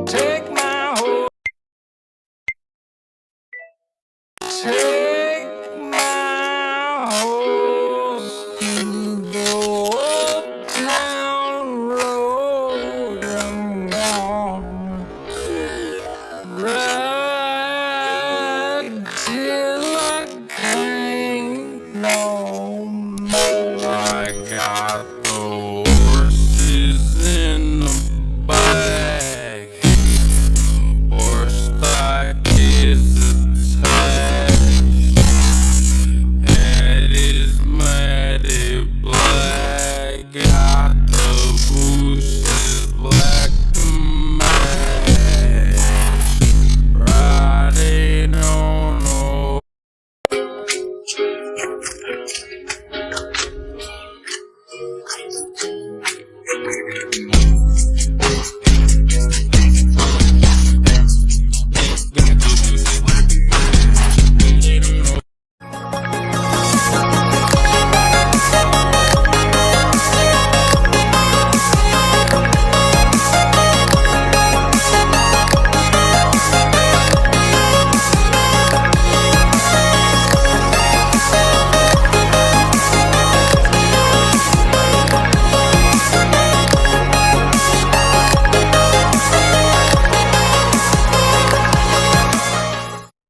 Take my whole, take my horse to the old town road. I'm gonna ride till I can't no more. I got the horses in the back. Horse stock is attached. Head is matted black. Got the bushes black to match. Riding on a